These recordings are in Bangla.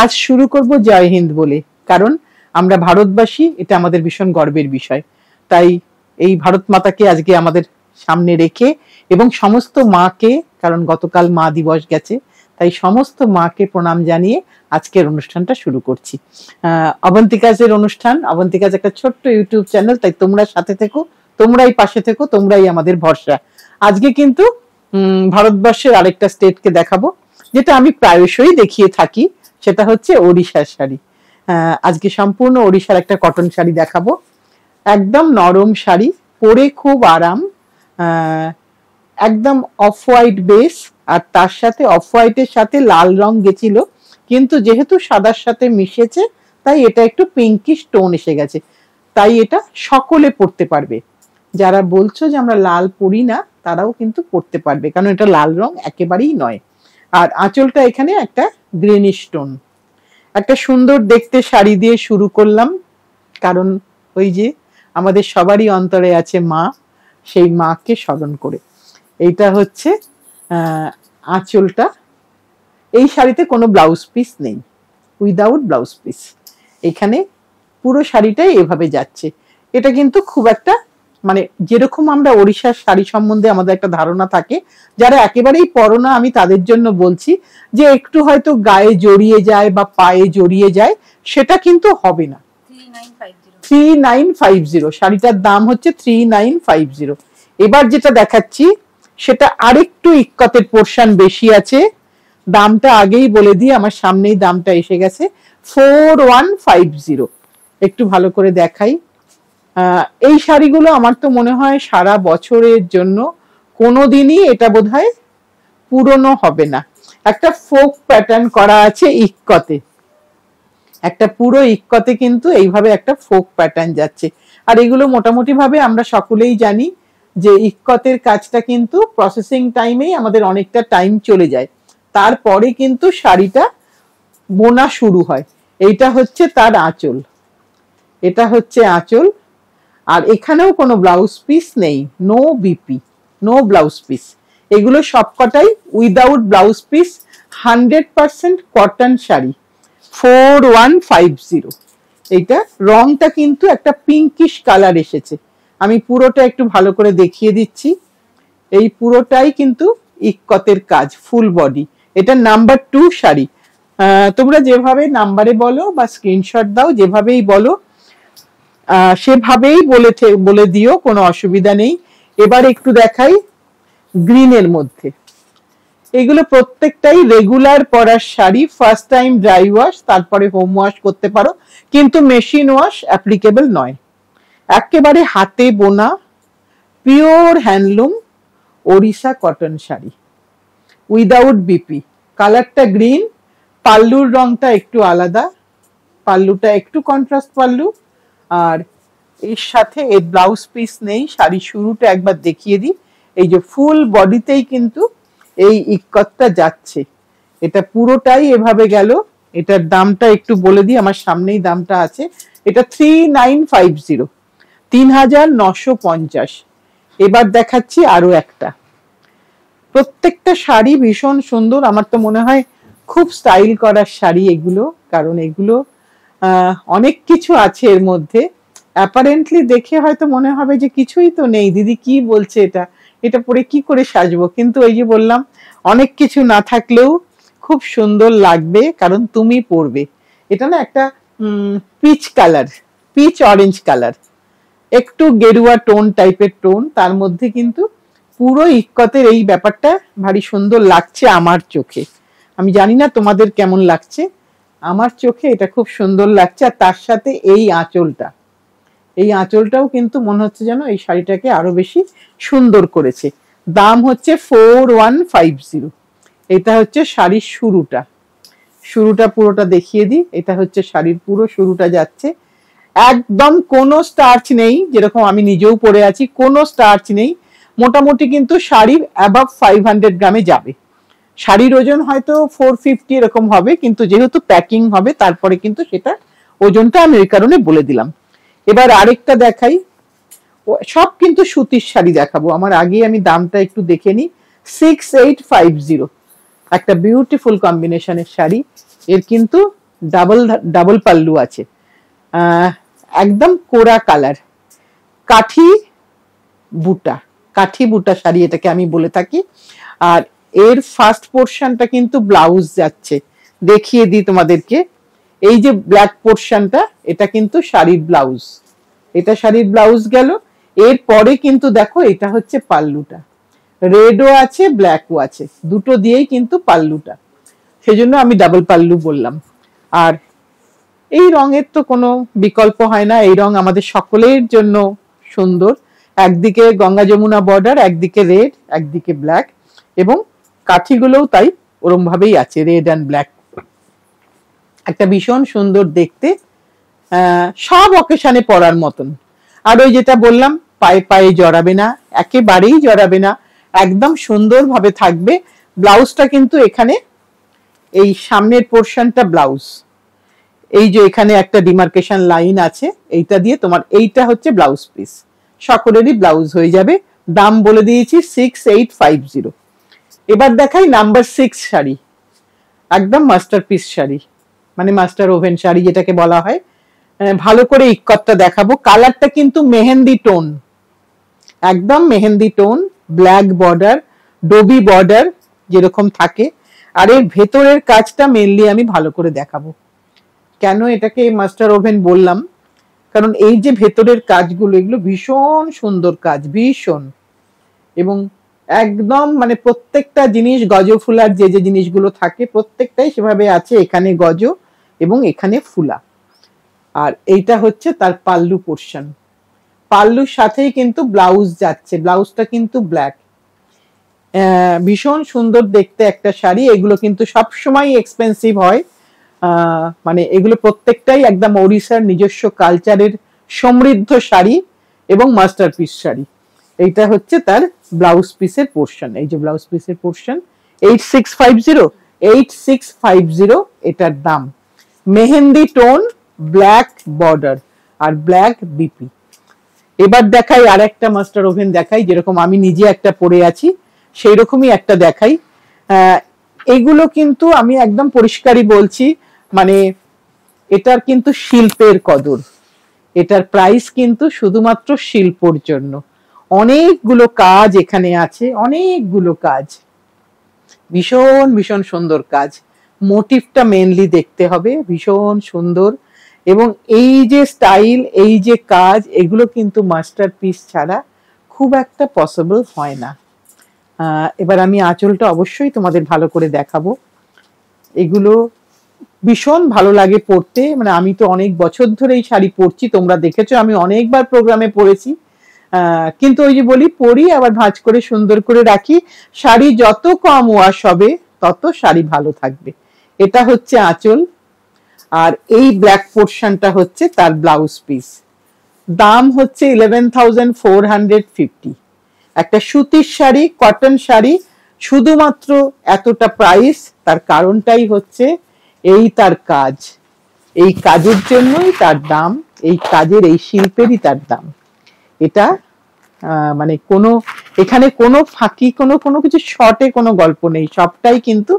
আজ শুরু করব জয় হিন্দ বলে, কারণ আমরা ভারতবাসী, এটা আমাদের ভীষণ গর্বের বিষয়। তাই এই ভারত মাতাকে আজকে আমাদের সামনে রেখে এবং সমস্ত মাকে, কারণ গতকাল মা দিবস গেছে, তাই সমস্ত মাকে প্রণাম জানিয়ে আজকের অনুষ্ঠানটা শুরু করছি। অবন্তিকাজের অনুষ্ঠান, অবন্তিকাজ একটা ছোট্ট ইউটিউব চ্যানেল, তাই তোমরা সাথে থেকো, তোমরাই পাশে থেকো, তোমরাই আমাদের ভরসা। আজকে কিন্তু ভারতবর্ষের আরেকটা স্টেটকে দেখাবো, যেটা আমি প্রায়শই দেখিয়ে থাকি, সেটা হচ্ছে ওড়িশার শাড়ি। আজকে সম্পূর্ণ ওড়িশার একটা কটন শাড়ি দেখাবো, একদম নরম শাড়ি, পরে খুব আরাম, একদম অফ হোয়াইট বেস, আর তার সাথে অফ হোয়াইটের সাথে লাল রং গেছিল, কিন্তু যেহেতু সাদার সাথে মিশেছে তাই এটা একটু পিঙ্কিশ টোন এসে গেছে, তাই এটা সকলে পরতে পারবে। যারা বলছো যে আমরা লাল পরি না, তারাও কিন্তু পরতে পারবে, কারণ এটা লাল রং একেবারেই নয়। আর আঁচলটা এখানে একটা গ্রিনিশ টোন। একটা সুন্দর দেখতে শাড়ি দিয়ে শুরু করলাম, কারণ ওই যে আমাদের সবারই অন্তরে আছে মা, সেই মাকে স্মরণ করে। এইটা হচ্ছে আঁচলটা। এই শাড়িতে কোনো ব্লাউজ পিস নেই, উইদাউট ব্লাউজ পিস। এখানে পুরো শাড়িটাই এভাবে যাচ্ছে। এটা কিন্তু খুব একটা, মানে যেরকম আমরা ওড়িশার শাড়ি সম্বন্ধে আমাদের একটা ধারণা থাকে, যারা একেবারেই পরো না, আমি তাদের জন্য বলছি যে একটু হয়তো গায়ে জড়িয়ে যায় বা পায়ে জড়িয়ে যায়, সেটা কিন্তু হবে না। 3950 শাড়িটার দাম হচ্ছে 3950। এবার যেটা দেখাচ্ছি সেটা আরেকটু ইক্কতের পোর্শন বেশি আছে, দামটা আগেই বলে দিই, আমার সামনেই দামটা এসে গেছে, 4150। একটু ভালো করে দেখাই। এই শাড়িগুলো আমার তো মনে হয় সারা বছরের জন্য, কোনোদিনই এটা বোধহয় পুরনো হবে না। একটা ফোক প্যাটার্ন করা আছে ইক্কতে, একটা পুরো ইক্কতে কিন্তু এইভাবে একটা ফোক প্যাটার্ন যাচ্ছে। আর এগুলো মোটামুটি ভাবে আমরা সকলেই জানি যে ইক্কতের কাজটা কিন্তু প্রসেসিং টাইমেই আমাদের অনেকটা টাইম চলে যায়, তারপরে কিন্তু শাড়িটা বোনা শুরু হয়। এইটা হচ্ছে তার আঁচল, এটা হচ্ছে আঁচল। আর এখানেও কোনো ব্লাউজ পিস নেই, no BP, no blouse piece. এগুলো সবকটাই without blouse piece, 100% cotton sari, 4150। এইটা রংটা কিন্তু একটা পিঙ্কিশ কালার এসেছে। আমি পুরোটা একটু ভালো করে দেখিয়ে দিচ্ছি। এই পুরোটাই কিন্তু ইক্কতের কাজ, ফুল বডি। এটা নাম্বার 2 শাড়ি। তোমরা যেভাবে নাম্বারে বলো বা স্ক্রিনশট দাও, যেভাবেই বলো সেভাবেই বলে দিও, কোনো অসুবিধা নেই। এবার একটু দেখাই গ্রিনের মধ্যে। এগুলো প্রত্যেকটাই রেগুলার পরার sari, first time dry wash, তারপরে হোম ওয়াশ করতে পারো, কিন্তু মেশিন ওয়াশ অ্যাপ্লিকেবল নয়। একেবারে হাতে বোনা pure handloom Odisha cotton sari, without BP. কালারটা গ্রিন, পাল্লুর রংটা একটু আলাদা, পাল্লুটা একটু কন্ট্রাস্ট পাল্লু, আর এর সাথে এর ব্লাউজ পিস নেই। শাড়ি শুরুটা একবার দেখিয়ে দিই, এই যে ফুল বডিতেই কিন্তু এই ইক্কতটা যাচ্ছে, এটা পুরোটাই এভাবে গেল। এটার দামটা একটু বলে দিই, আমার সামনেই দামটা আছে। এটা 3950, 3950। এবার দেখাচ্ছি আরো একটা। প্রত্যেকটা শাড়ি ভীষণ সুন্দর, আমার তো মনে হয় খুব স্টাইল করার শাড়ি এগুলো, কারণ এগুলো অনেক কিছু আছে এর মধ্যে। অ্যাপারেন্টলি দেখে হয়তো মনে হবে যে কিছুই তো নেই, দিদি কি বলছে, এটা পরে কি করে সাজবো, কিন্তু ওই যে বললাম, অনেক কিছু না থাকলেও খুব সুন্দর লাগবে, কারণ তুমি পরবে। এটা না একটা peach colour, peach orange colour, একটু গেরুয়া টোন টাইপের টোন, তার মধ্যে কিন্তু পুরো ইক্কতের এই ব্যাপারটা ভারী সুন্দর লাগছে আমার চোখে। আমি জানি না তোমাদের কেমন লাগছে, আমার চোখে এটা খুব সুন্দর লাগছে। আর তার সাথে এই আঁচলটা, এই আঁচলটাও কিন্তু মনে হচ্ছে যেন এই শাড়িটাকে আরো বেশি সুন্দর করেছে। দাম হচ্ছে 4150। এটা হচ্ছে শাড়ির শুরুটা, শুরুটা পুরোটা দেখিয়ে দিই। এটা হচ্ছে শাড়ির পুরো শুরুটা যাচ্ছে, একদম কোনো স্টার্চ নেই, যেরকম আমি নিজেও পরে আছি, কোনো স্টার্চ নেই। মোটামুটি কিন্তু শাড়ির অ্যাবাভ 500 গ্রামে যাবে। শাড়ির ওজন হয়তো 450 এরকম হবে, কিন্তু যেহেতু প্যাকিং হবে তারপরে কিন্তু সেটা ওজনটা আমি ওই কারণে বলে দিলাম। এবার আরেকটা দেখাই, সব কিন্তু সুতির শাড়ি দেখাবো। আমার আগে আমি দামটা একটু দেখে নিই। 6850, একটা বিউটিফুল কম্বিনেশনের শাড়ি। এর কিন্তু ডাবল ডাবল পাল্লু আছে, একদম কোরা কালার, কাঠি বুটা, কাঠি বুটা শাড়ি এটাকে আমি বলে থাকি। আর এর ফার্স্ট পোর্শনটা কিন্তু ব্লাউজ যাচ্ছে, দেখিয়ে দিই তোমাদেরকে। এই যে ব্ল্যাক পোর্শনটা, এটা কিন্তু শাড়ির ব্লাউজ, এটা শাড়ির ব্লাউজ গেল। এর পরে কিন্তু দেখো এটা হচ্ছে পাল্লুটা, রেডও আছে ব্ল্যাকও আছে, দুটো দিয়েই কিন্তু পাল্লুটা, সেজন্য আমি ডাবল পাল্লু বললাম। আর এই রঙের তো কোনো বিকল্প হয় না, এই রং আমাদের সকলের জন্য সুন্দর। একদিকে গঙ্গা যমুনা বর্ডার, একদিকে রেড, একদিকে ব্ল্যাক, এবং কাঠিগুলোও তাই ওরম ভাবেই আছে, রেড অ্যান্ড ব্ল্যাক। একটা ভীষণ সুন্দর দেখতে, সব অকেশনে পরার মতন। আর ওই যেটা বললাম, পায়ে পায়ে জড়াবে না, একেবারেই জড়াবে না, একদম সুন্দরভাবে থাকবে। ব্লাউজটা কিন্তু এখানে এই সামনের পোর্শনটা ব্লাউজ, এই যে এখানে একটা ডিমার্কেশন লাইন আছে, এইটা দিয়ে তোমার এইটা হচ্ছে ব্লাউজ পিস, সকলেরই ব্লাউজ হয়ে যাবে। দাম বলে দিয়েছি 6850। এবার দেখাই নাম্বার 6 শাড়ি, একদম মাস্টারপিস শাড়ি, মানে মাস্টার ওভেন শাড়ি যেটাকে বলা হয়। ভালো করে ইক্কতটা দেখাবো। কালারটা কিন্তু মেহেন্দি টোন, একদম mehndi tone, black border, dobby border যেরকম থাকে। আর এর ভেতরের কাজটা মেনলি আমি ভালো করে দেখাবো। কেন এটাকে মাস্টার ওভেন বললাম, কারণ এই যে ভেতরের কাজগুলো, এগুলো ভীষণ সুন্দর কাজ, ভীষণ। এবং একদম মানে প্রত্যেকটা জিনিস গজফুলার যে যে জিনিসগুলো থাকে প্রত্যেকটাই সেভাবে আছে, এখানে গজ এবং এখানে ফুলা। আর এইটা হচ্ছে তার পাল্লু পোর্শন, পাল্লুর সাথেই কিন্তু ব্লাউজ যাচ্ছে, ব্লাউজটা কিন্তু ব্ল্যাক। ভীষণ সুন্দর দেখতে একটা শাড়ি। এগুলো কিন্তু সবসময় এক্সপেন্সিভ হয়, মানে এগুলো প্রত্যেকটাই একদম ওড়িশার নিজস্ব কালচারের সমৃদ্ধ শাড়ি এবং মাস্টারপিস শাড়ি। এইটা হচ্ছে তার ব্লাউজ পিসের পোর্শন, এই যে ব্লাউজ পিসের পোর্শন 8650 এটার দাম। মেহেন্দি টোন, ব্ল্যাক বর্ডার আর ব্ল্যাক বিপি। এবার দেখাই আর একটা মাস্টার ওভেন দেখাই, যেরকম আমি নিজে একটা পরে আছি সেই রকমই একটা দেখাই। এগুলো কিন্তু আমি একদম পরিষ্কারই বলছি, মানে এটার কিন্তু শিল্পের কদর, এটার প্রাইস কিন্তু শুধুমাত্র শিল্পর জন্য। অনেকগুলো কাজ এখানে আছে, অনেকগুলো কাজ, ভীষণ ভীষণ সুন্দর কাজ। মোটিভটা মেনলি দেখতে হবে, ভীষণ সুন্দর। এবং এই যে স্টাইল, এই যে কাজ, এগুলো কিন্তু মাস্টারপিস ছাড়া খুব একটা পসিবল হয় না। এবার আমি আঁচলটা অবশ্যই তোমাদের ভালো করে দেখাবো। এগুলো ভীষণ ভালো লাগে পরতে, মানে আমি তো অনেক বছর ধরে এই শাড়ি পরছি, তোমরা দেখেছো আমি অনেকবার প্রোগ্রামে পরেছি। কিন্তু ওই যে বলি, পরি আবার ভাঁজ করে সুন্দর করে রাখি। শাড়ি যত কম ওয়াশ হবে তত শাড়ি ভালো থাকবে। এটা হচ্ছে আঁচল, আর এই ব্ল্যাক পোর্শনটা হচ্ছে তার ব্লাউজ পিস। দাম হচ্ছে 11,450। একটা সুতির শাড়ি, কটন শাড়ি, শুধুমাত্র এতটা প্রাইস, তার কারণটাই হচ্ছে এই তার কাজ, এই কাজের জন্যই তার দাম, এই কাজের এই শিল্পেরই তার দাম। এটা মানে কোনো এখানে কোনো ফাঁকি, কোনো কিছু শর্টে কোনো গল্প নেই, সবটাই কিন্তু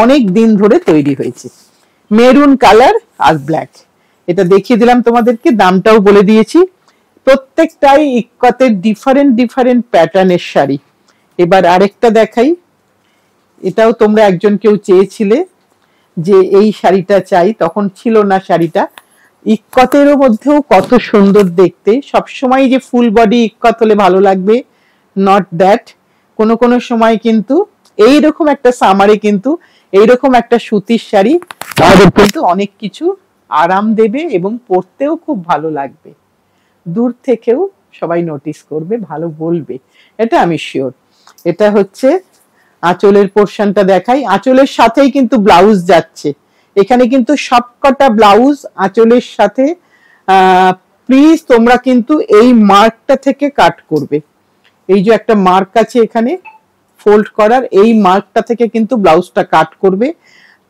অনেক দিন ধরে তৈরি হয়েছে। মেরুন কালার আর ব্ল্যাক, এটা দেখিয়ে দিলাম তোমাদেরকে, দামটাও বলে দিয়েছি। প্রত্যেকটাই ইক্কতের ডিফারেন্ট ডিফারেন্ট প্যাটার্নের শাড়ি। এবার আরেকটা দেখাই, এটাও তোমরা একজন কেউ চেয়েছিলে যে এই শাড়িটা চাই, তখন ছিল না শাড়িটা। ইক্কতেরও মধ্যেও কত সুন্দর দেখতে, সবসময় যে ফুল বডি ইক্কত হলে ভালো লাগবে, নট দ্যাট। কোনো কোনো সময় কিন্তু এইরকম একটা সামারে কিন্তু এইরকম একটা সুতির শাড়ি আমাদের কিন্তু অনেক কিছু আরাম দেবে এবং পরতেও খুব ভালো লাগবে। দূর থেকেও সবাই নোটিস করবে, ভালো বলবে, এটা আমি শিওর। এটা হচ্ছে আঁচলের পোর্শনটা দেখাই, আঁচলের সাথেই কিন্তু ব্লাউজ যাচ্ছে। এখানে কিন্তু সবকটা ব্লাউজ আঁচলের সাথে। প্লিজ তোমরা কিন্তু এই মার্কটা থেকে কাট করবে, এই যে একটা মার্ক আছে এখানে ফোল্ড করার, এই মার্কটা থেকে কিন্তু ব্লাউজটা কাট করবে,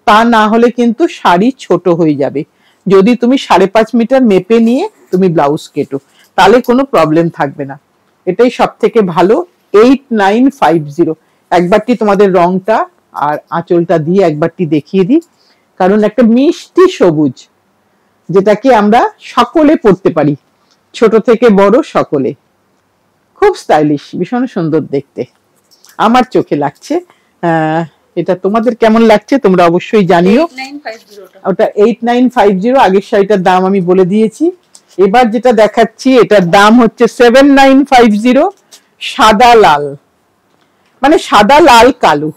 তা না হলে কিন্তু শাড়ি ছোট হয়ে যাবে। যদি তুমি 5.5 মিটার মেপে নিয়ে তুমি ব্লাউজ কেটো, তাহলে কোনো প্রবলেম থাকবে না। এটাই সব থেকে ভালো। 8950। একবারটি তোমাদের রংটা আর আঁচলটা দিয়ে একবারটি দেখিয়ে দিই, কারণ একটা মিষ্টি সবুজ, যেটাকে আমরা সকলে পড়তে পারি, ছোট থেকে বড় সকলে। খুব স্টাইলিশ, ভীষণ সুন্দর দেখতে আমার চোখে লাগছে। এটা তোমাদের কেমন লাগছে তোমরা অবশ্যই জানিও। ওটা 8950, আগের শাড়িটার দাম আমি বলে দিয়েছি। এবার যেটা দেখাচ্ছি এটার দাম হচ্ছে 7950, সাদা লাল, মানে সাদা লাল কালো,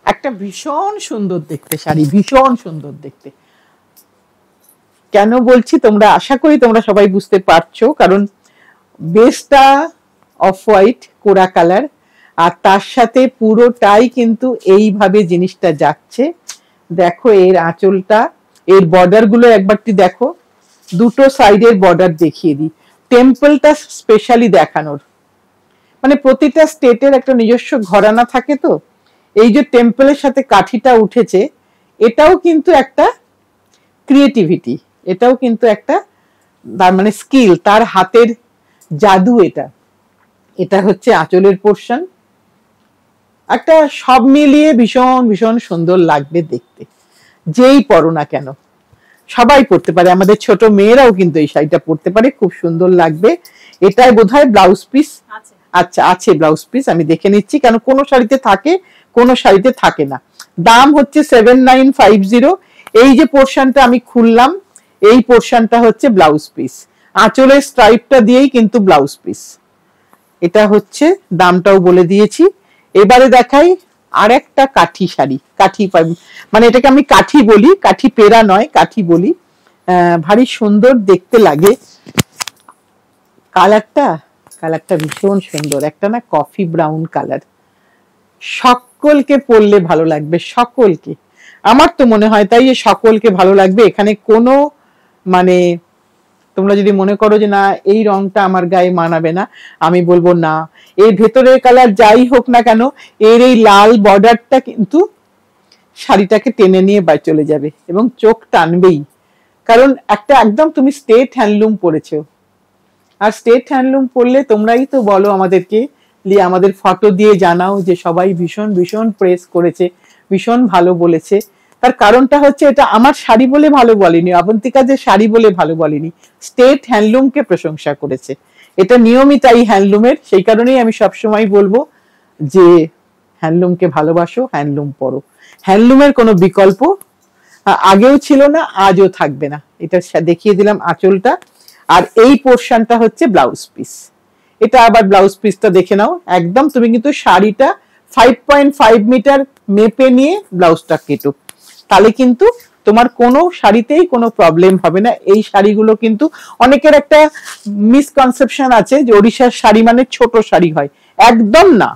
একটা ভীষণ সুন্দর দেখতে শাড়ি, ভীষণ সুন্দর দেখতে। কেন বলছি তোমরা আশা করি তোমরা সবাই বুঝতে পারছো, কারণ বেসটা অফ হোয়াইট কোরা কালার, আর তার সাথে পুরোটাই কিন্তু এইভাবে জিনিসটা যাচ্ছে। দেখো এর আঁচলটা, এর বর্ডার গুলো একবারটি দেখো, দুটো সাইডের বর্ডার দেখিয়ে দিই, টেম্পলটা স্পেশালি দেখানোর, মানে প্রতিটা স্টেটের একটা নিজস্ব ঘরানা থাকে, তো এই যে টেম্পলের সাথে কাঠিটা উঠেছে, এটাও কিন্তু একটা ক্রিয়েটিভিটি, এটাও কিন্তু একটা তার মানে স্কিল, তার হাতের জাদু। এটা হচ্ছে আঁচলের পোর্শন, একটা সব মিলিয়ে ভীষণ ভীষণ সুন্দর লাগবে দেখতে, যেই পরো না কেন সবাই পড়তে পারে, আমাদের ছোট মেয়েরাও কিন্তু এই শাড়িটা পড়তে পারে, খুব সুন্দর লাগবে। এটাই বোধহয় ব্লাউজ পিস, আচ্ছা আছে ব্লাউজ পিস, আমি দেখে নিচ্ছি, কেন কোনো শাড়িতে থাকে কোনো শাড়িতে থাকে না। দাম হচ্ছে 7950। এই যে পোর্শনটা আমি খুললাম, এই পোর্শনটা হচ্ছে ব্লাউজ পিস, আঁচলের স্ট্রাইপটা দিয়েই কিন্তু ব্লাউজ পিস। এটা হচ্ছে, দামটাও বলে দিয়েছি। এবারে দেখাই আর একটা কাঠি শাড়ি, কাঠি মানে এটাকে আমি কাঠি বলি, কাঠি পেরা নয়, কাঠি বলি। ভারী সুন্দর দেখতে লাগে কালারটা, কালারটা ভীষণ সুন্দর, একটা না কফি ব্রাউন কালার, সকলকে পরলে ভালো লাগবে, সকলকে, আমার তো মনে হয় তাই, সকলকে ভালো লাগবে। এখানে কোনো মানে তোমরা যদি মনে করো যে না এই রংটা আমার গায়ে মানাবে না, আমি বলবো না, এর ভেতরের কালার যাই হোক না কেন, এর এই লাল বর্ডারটা কিন্তু শাড়িটাকে টেনে নিয়ে চলে যাবে এবং চোখ টানবেই, কারণ একটা একদম তুমি স্টেট হ্যান্ডলুম পরেছো, আর স্টেট হ্যান্ডলুম পরলে তোমরাই তো বলো আমাদেরকে, আমাদের ফটো দিয়ে জানাও যে সবাই ভীষণ ভীষণ প্রেস করেছে, ভীষণ ভালো বলেছে। তার কারণটা হচ্ছে এটা আমার শাড়ি বলে ভালো বলেনি, অবন্তিকা যে শাড়ি বলে ভালো বলেনি, স্টেট হ্যান্ডলুমকে প্রশংসা করেছে। এটা নিয়মিতাই হ্যান্ডলুমের, সেই কারণেই আমি সবসময় বলবো যে হ্যান্ডলুমকে ভালোবাসো, হ্যান্ডলুম পরো। হ্যান্ডলুমের কোনো বিকল্প আগেও ছিল না, আজও থাকবে না। এটা দেখিয়ে দিলাম আঁচলটা, আর এই পোর্শনটা হচ্ছে ব্লাউজ পিস। এটা আবার ব্লাউজ পিসটা দেখে নাও, একদম তুমি কিন্তু শাড়িটা 5.5 মিটার মেপে নিয়ে ব্লাউজটা কেটো, তাহলে কিন্তু তোমার কোনো শাড়িতেই কোনো প্রবলেম হবে না। এই শাড়িগুলো কিন্তু অনেকের একটা মিসকনসেপশন আছে যে ওড়িশার শাড়ি মানে ছোট শাড়ি হয়, একদম না।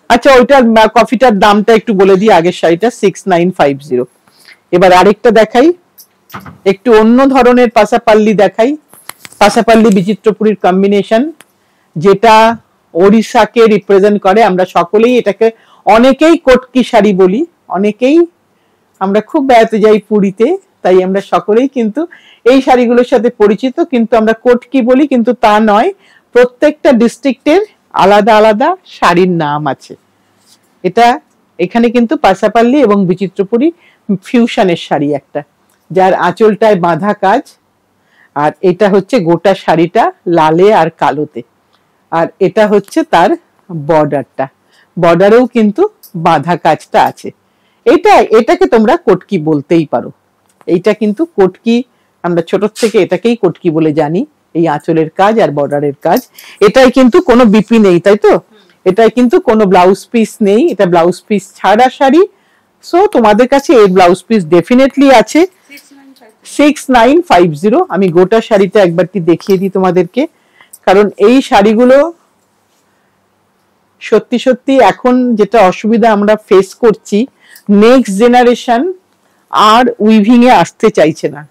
আচ্ছা ওইটার কফিটার দামটা একটু বলে দিই, আগের শাড়িটা 6950। এবার আরেকটা দেখাই, একটু অন্য ধরনের পাশাপাল্লি দেখাই, পাশাপাল্লি বিচিত্রপুরীর কম্বিনেশন, যেটা ওড়িশাকে রিপ্রেজেন্ট করে। আমরা সকলেই এটাকে অনেকেই কটকি শাড়ি বলি, অনেকেই, আমরা খুব বেড়াতে যাই পুরীতে, তাই আমরা সকলেই কিন্তু এই শাড়িগুলোর সাথে পরিচিত, কিন্তু আমরা কটকি বলি, কিন্তু তা নয়, প্রত্যেকটা ডিস্ট্রিক্টের আলাদা আলাদা শাড়ির নাম আছে। এটা এখানে কিন্তু পাশাপাল্লি এবং বিচিত্রপুরী ফিউশনের শাড়ি একটা, যার আঁচলটায় বাঁধা কাজ, আর এটা হচ্ছে গোটা শাড়িটা লালে আর কালোতে, আর এটা হচ্ছে তার বর্ডারটা, বর্ডারেও কিন্তু বাঁধা কাজটা আছে। এটাকে তোমরা কটকি বলতেই পারো, এইটা কিন্তু কটকি, আমরা ছোট থেকে এটাকেই কটকি বলে জানি, এই আঁচলের কাজ আর বর্ডারের কাজ। এটাই কিন্তু কোনো বিপি নেই, তাই তো, এটাই কিন্তু কোনো ব্লাউজ পিস নেই, এটা ব্লাউজ পিস ছাড়া শাড়ি। সো তোমাদের কাছে এই ব্লাউজ পিস ডেফিনেটলি আছে। 6950। আমি গোটা শাড়িটা একবারটি দেখিয়ে দিই তোমাদেরকে, কারণ এই শাড়িগুলো সত্যি সত্যি এখন যেটা অসুবিধা আমরা ফেস করছি, নেক্সট জেনারেশন আর উইভিং এ আসতে চাইছে না,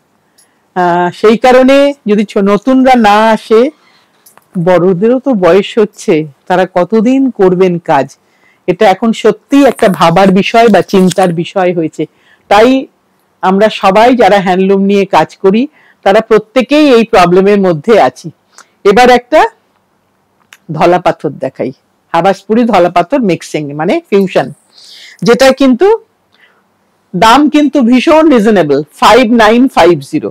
সেই কারণে যদি নতুনরা না আসে, বড়দেরও তো বয়স হচ্ছে, তারা কতদিন করবেন কাজ, এটা এখন সত্যি একটা ভাবার বিষয় বা চিন্তার বিষয় হয়েছে। তাই আমরা সবাই যারা হ্যান্ডলুম নিয়ে কাজ করি, তারা প্রত্যেকেই এই প্রবলেমের মধ্যে আছি। এবার একটা ধলা পাথর দেখাই, হাবাসপুরি ধলা পাথর মিক্সিং মানে ফিউশন, যেটা কিন্তু দাম কিন্তু ভীষণ রিজনেবল, 5950।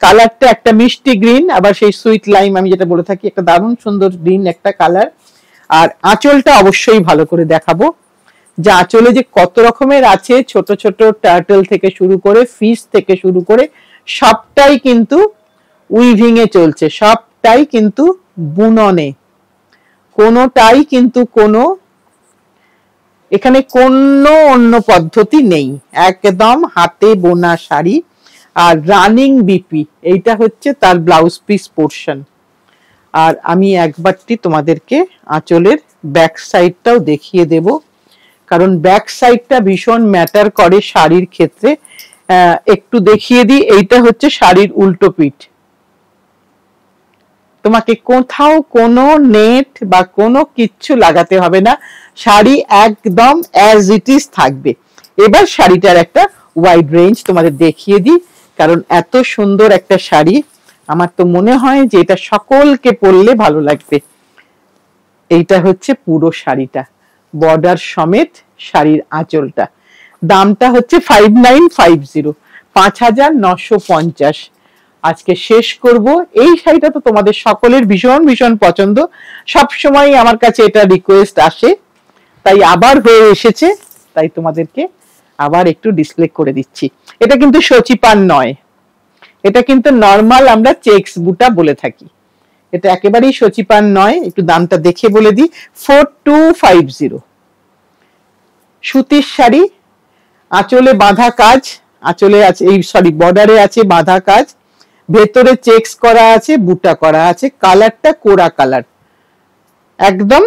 কালারটা একটা মিষ্টি গ্রিন, আবার সেই সুইট লাইম আমি যেটা বলে থাকি, একটা দারুণ সুন্দর গ্রিন একটা কালার। আর আঁচলটা অবশ্যই ভালো করে দেখাবো, যে আঁচলে যে কত রকমের আছে, ছোট ছোট টার্টল থেকে শুরু করে ফিশ থেকে শুরু করে সবটাই কিন্তু উইভিং এ চলছে, সবটাই কিন্তু বুননে, কোনোটাই কিন্তু কোনো এখানে কোনো অন্য পদ্ধতি নেই, একদম হাতে বোনা শাড়ি। আর রানিং বিপি, এইটা হচ্ছে তার ব্লাউজ পিস পোর্শন। আর আমি একবারটি তোমাদেরকে আঁচলের ব্যাক সাইডটাও দেখিয়ে দেব, কারণ ব্যাক সাইডটা ভীষণ ম্যাটার করে শাড়ির ক্ষেত্রে। একটু দেখিয়ে দিই, এইটা হচ্ছে শাড়ির উল্টো পিঠ। তোমাকে কোথাও কোনো নেট বা কোনো কিচ্ছু লাগাতে হবে না, শাড়ি একদম অ্যাজ ইট ইজ থাকবে। এবার শাড়িটার একটা ওয়াইড রেঞ্জ তোমাদের দেখিয়ে দিই, কারণ এত সুন্দর একটা শাড়ি, আমার তো মনে হয় যে এটা সকলকে পরলে ভালো লাগবে। এইটা হচ্ছে পুরো শাড়িটা, বর্ডার সমেত শাড়ির আঁচলটা। দামটা হচ্ছে 5950, 5950। আজকে শেষ করব। এই শাড়িটা তো তোমাদের সকলের ভীষণ ভীষণ পছন্দ, সবসময় আমার কাছে এটা রিকোয়েস্ট আসে, তাই আবার হয়ে এসেছে, তাই তোমাদেরকে আবার একটু ডিসপ্লে করে দিচ্ছি। এটা কিন্তু সচিপান নয়, এটা কিন্তু নর্মাল আমরা চেক্স বুটা বলে থাকি, এটা একেবারেই সচিপান নয়। একটু দামটা দেখে বলে দিই, 4250। সুতির শাড়ি, আঁচলে বাঁধা কাজ, আঁচলে আছে এই সরি বর্ডারে আছে বাঁধা কাজ, ভেতরে চেক্স করা আছে, বুটা করা আছে, কালারটা কোরা কালার, একদম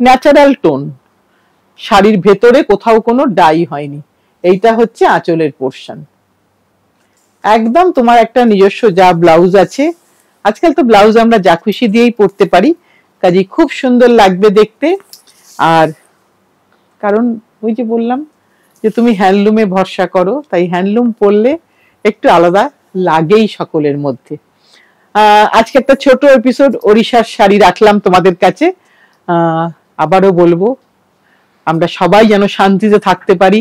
ন্যাচারাল টোন, শাড়ির ভেতরে কোথাও কোনো ডাই হয়নি। এইটা হচ্ছে আঁচলের পোর্শন। একদম তোমার একটা নিজস্ব যা ব্লাউজ আছে, আজকাল তো ব্লাউজ আমরা যা খুশি দিয়েই পরতে পারি, কাজে খুব সুন্দর লাগবে দেখতে। আর কারণ ওই যে বললাম যে তুমি হ্যান্ডলুমে ভরসা করো, তাই হ্যান্ডলুম পরলে একটু আলাদা লাগেই সকলের মধ্যে। আজকে একটা ছোট এপিসোড ওড়িশার শাড়ি রাখলাম তোমাদের কাছে। আবারও বলবো, আমরা সবাই যেন শান্তিতে থাকতে পারি,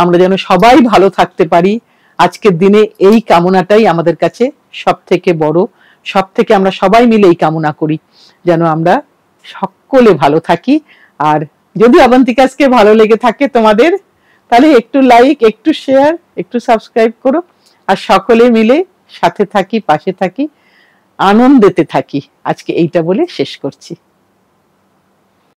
আমরা যেন সবাই ভালো থাকতে পারি, আজকের দিনে এই কামনাটাই আমাদের কাছে সব থেকে বড়, সব থেকে আমরা সবাই মিলে এই কামনা করি যেন আমরা সকলে ভালো থাকি। আর যদি অবন্তিকাসকে ভালো লেগে থাকে তোমাদের, তাহলে একটু লাইক, একটু শেয়ার, একটু সাবস্ক্রাইব করো, আর সকলে মিলে সাথে থাকি, পাশে থাকি, আনন্দেতে থাকি। আজকে এইটা বলে শেষ করছি।